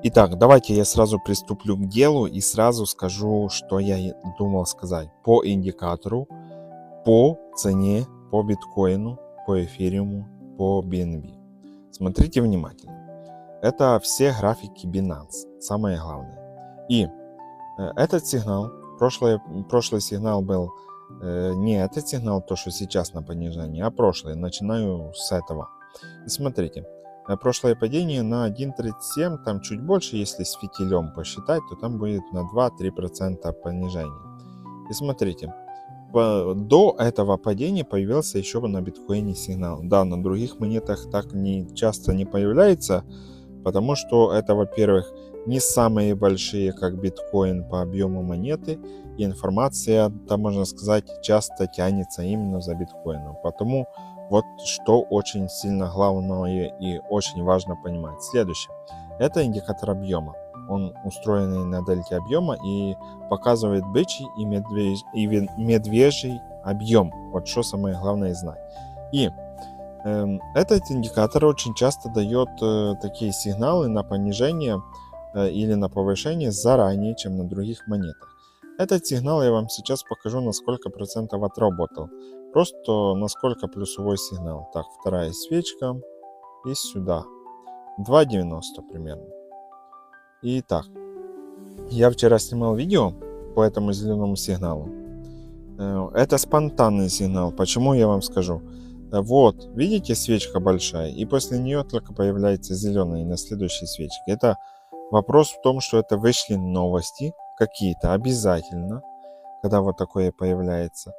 Итак, давайте я сразу приступлю к делу и сразу скажу, что я думал сказать по индикатору, по цене, по биткоину, по эфириуму, по BNB. Смотрите внимательно. Это все графики Binance, самое главное. И этот сигнал, прошлый сигнал был не этот сигнал, то, что сейчас на понижении, а прошлый. Начинаю с этого. И смотрите, прошлое падение на 1.37, там чуть больше, если с фитилем посчитать, то там будет на 2-3% понижения. И смотрите, до этого падения появился еще на биткоине сигнал. Да, на других монетах так часто не появляется, потому что это, во-первых, не самые большие, как биткоин по объему монеты, и информация, там, можно сказать, часто тянется именно за биткоином. Потому вот что очень сильно главное и очень важно понимать. Следующее. Это индикатор объема. Он устроенный на дельте объема и показывает бычий и медвежий объем. Вот что самое главное знать. И этот индикатор очень часто дает такие сигналы на понижение или на повышение заранее, чем на других монетах. Этот сигнал я вам сейчас покажу, на сколько процентов отработал. Просто насколько плюсовой сигнал. Так, вторая свечка и сюда. 2.90 примерно. Итак, я вчера снимал видео по этому зеленому сигналу. Это спонтанный сигнал. Почему, я вам скажу. Вот, видите, свечка большая, и после нее только появляется зеленый на следующей свечке. Это вопрос в том, что это вышли новости какие-то обязательно, когда вот такое появляется.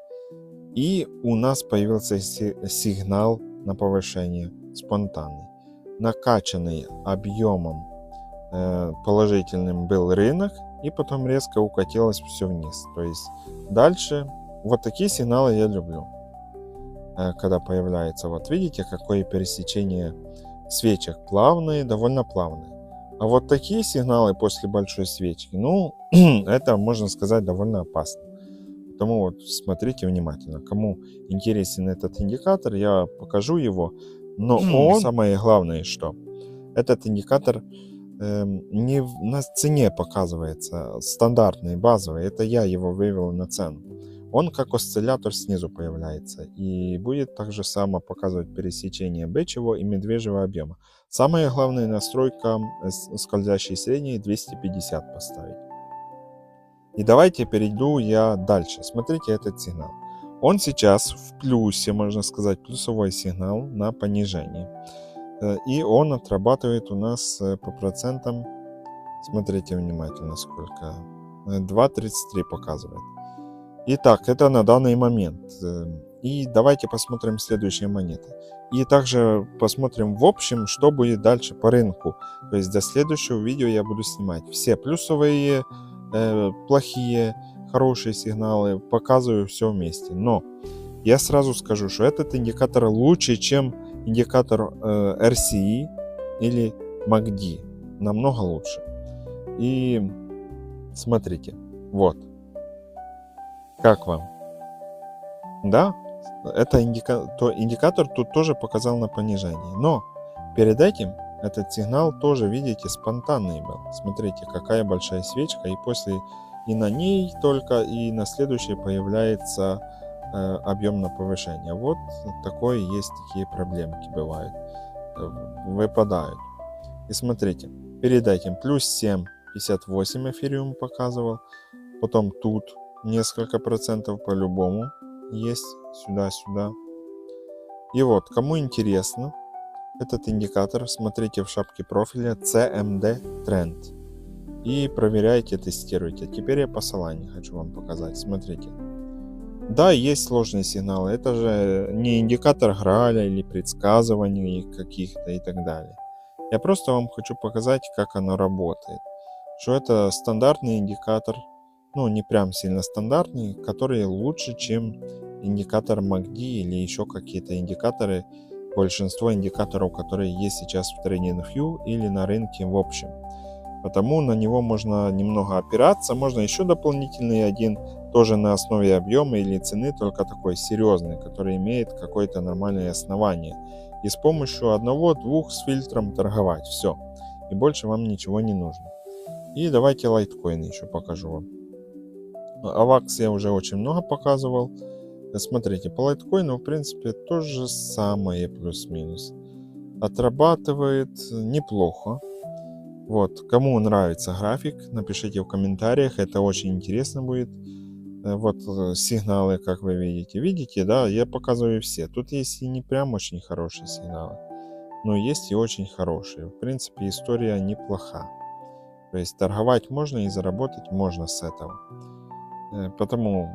И у нас появился сигнал на повышение спонтанный. Накачанный объемом положительным был рынок, и потом резко укатилось все вниз. То есть дальше вот такие сигналы я люблю. Когда появляется, вот видите, какое пересечение свечек, плавные, довольно плавные. А вот такие сигналы после большой свечки, ну, это, можно сказать, довольно опасно. Потому вот смотрите внимательно. Кому интересен этот индикатор, я покажу его. Но он, самое главное, что этот индикатор не на цене показывается, стандартный, базовый. Это я его вывел на цену. Он как осциллятор снизу появляется и будет также само показывать пересечение бычьего и медвежьего объема. Самая главная настройка скользящей средней 250 поставить. И давайте перейду я дальше. Смотрите этот сигнал. Он сейчас в плюсе, можно сказать, плюсовой сигнал на понижение. И он отрабатывает у нас по процентам, смотрите внимательно сколько, 2.33 показывает. Итак, это на данный момент. И давайте посмотрим следующие монеты. И также посмотрим в общем, что будет дальше по рынку. То есть до следующего видео я буду снимать все плюсовые, плохие, хорошие сигналы, показываю все вместе. Но я сразу скажу, что этот индикатор лучше, чем индикатор RCI или MACD. Намного лучше. И смотрите, вот. Как вам? Да, это индикатор тут тоже показал на понижение. Но перед этим этот сигнал тоже, видите, спонтанный был. Смотрите, какая большая свечка. И после и на ней только, и на следующей появляется объем на повышение. Вот такое есть, такие проблемки бывают. Выпадают. И смотрите, перед этим плюс 7,58 эфириум показывал. Потом тут несколько процентов по-любому есть, сюда-сюда. И вот, кому интересно этот индикатор, смотрите в шапке профиля CMD Trend и проверяйте, тестируйте. Теперь я посылание хочу вам показать. Смотрите. Да, есть сложные сигналы. Это же не индикатор Грааля или предсказываний каких-то и так далее. Я просто вам хочу показать, как оно работает. Что это стандартный индикатор, ну не прям сильно стандартный, который лучше, чем индикатор MACD или еще какие-то индикаторы, большинство индикаторов, которые есть сейчас в TradingView или на рынке в общем. Потому на него можно немного опираться, можно еще дополнительный один, тоже на основе объема или цены, только такой серьезный, который имеет какое-то нормальное основание. И с помощью одного-двух с фильтром торговать, все. и больше вам ничего не нужно. И давайте лайткоины еще покажу вам. AVAX я уже очень много показывал. Смотрите, по лайткоину, в принципе, то же самое, плюс-минус. Отрабатывает неплохо. Вот, кому нравится график, напишите в комментариях, это очень интересно будет. Вот сигналы, как вы видите. Видите, да, я показываю все. Тут есть и не прям очень хорошие сигналы, но есть и очень хорошие. В принципе, история неплоха. То есть торговать можно и заработать можно с этого. Потому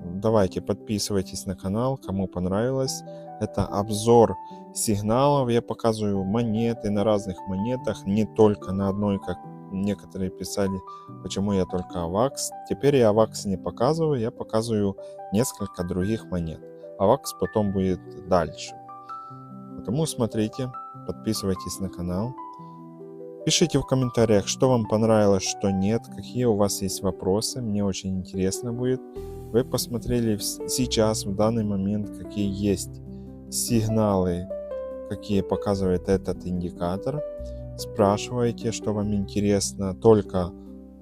давайте подписывайтесь на канал, кому понравилось. Это обзор сигналов. Я показываю монеты на разных монетах, не только на одной, как некоторые писали, почему я только AVAX. Теперь я AVAX не показываю, я показываю несколько других монет. AVAX потом будет дальше. Потому смотрите, подписывайтесь на канал. Пишите в комментариях, что вам понравилось, что нет, какие у вас есть вопросы. Мне очень интересно будет. Вы посмотрели сейчас, в данный момент, какие есть сигналы, какие показывает этот индикатор. Спрашивайте, что вам интересно, только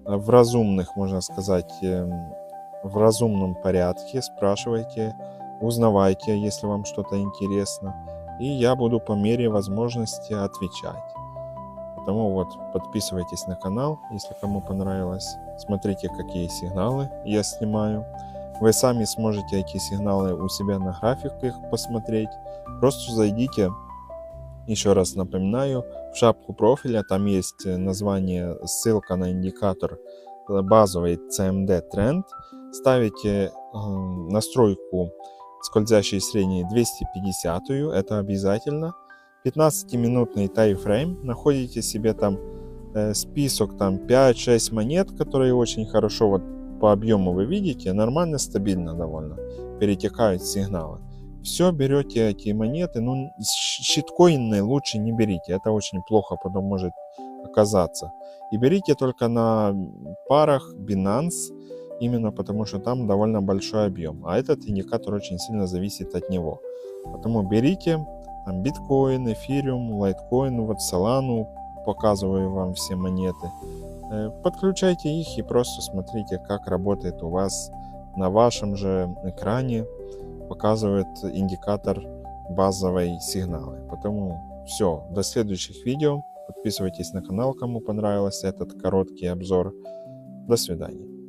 в разумных, можно сказать, в разумном порядке. Спрашивайте, узнавайте, если вам что-то интересно. И я буду по мере возможности отвечать. Потому вот подписывайтесь на канал, если кому понравилось. Смотрите, какие сигналы я снимаю. Вы сами сможете эти сигналы у себя на графиках посмотреть. Просто зайдите, еще раз напоминаю, в шапку профиля. Там есть название, ссылка на индикатор базовый CMD тренд. Ставите настройку скользящей средней 250, это обязательно. 15-минутный таймфрейм, находите себе там список там 5-6 монет, которые очень хорошо вот по объему вы видите, нормально, стабильно довольно перетекают сигналы. Все, берете эти монеты, ну щиткоины лучше не берите, это очень плохо потом может оказаться. И берите только на парах Binance, именно потому что там довольно большой объем, а этот индикатор очень сильно зависит от него. Поэтому берите там биткоин, эфириум, лайткоин, вот Solana, показываю вам все монеты. Подключайте их и просто смотрите, как работает у вас на вашем же экране, показывает индикатор базовой сигналы. Поэтому все, до следующих видео. Подписывайтесь на канал, кому понравился этот короткий обзор. До свидания.